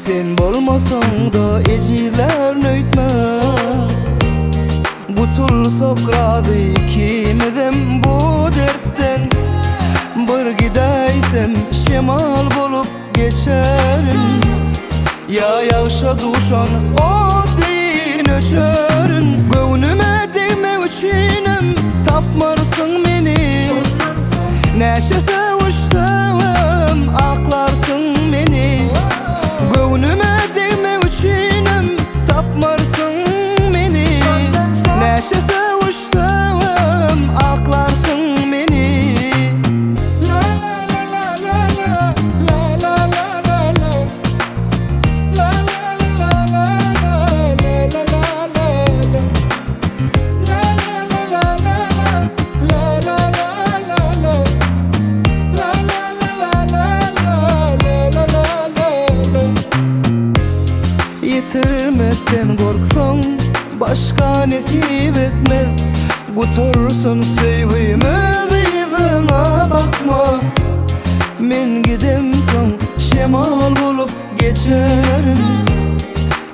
Sen bolmasan da eciler nöйтme Butul sokradı kim edem bu dertten Bir gideysem şemal bolup geçerim Ya yağışa duşan o değil nöçörün Göğnüme değme uçinem tapmarsın beni Neşe sevuştum aklarsın beni Göğnüme değme uçinem tapmarsın beni Neşe sevuştum aklarsın beni Yitirmekten korksan başka nesip etmez Gutursun sevgime yüzüne bakma Men gidemsen şemal bulup geçerim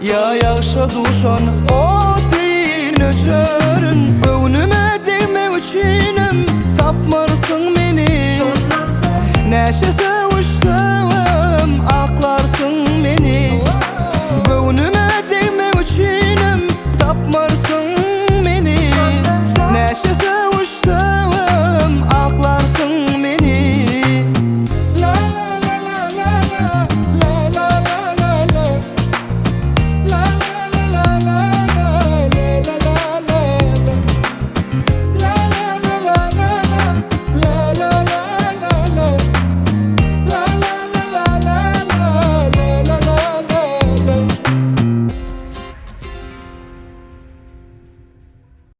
Ya yağışa duşan o değil nöçörün Göğnüme değme uçinem tapmarsın beni Neşe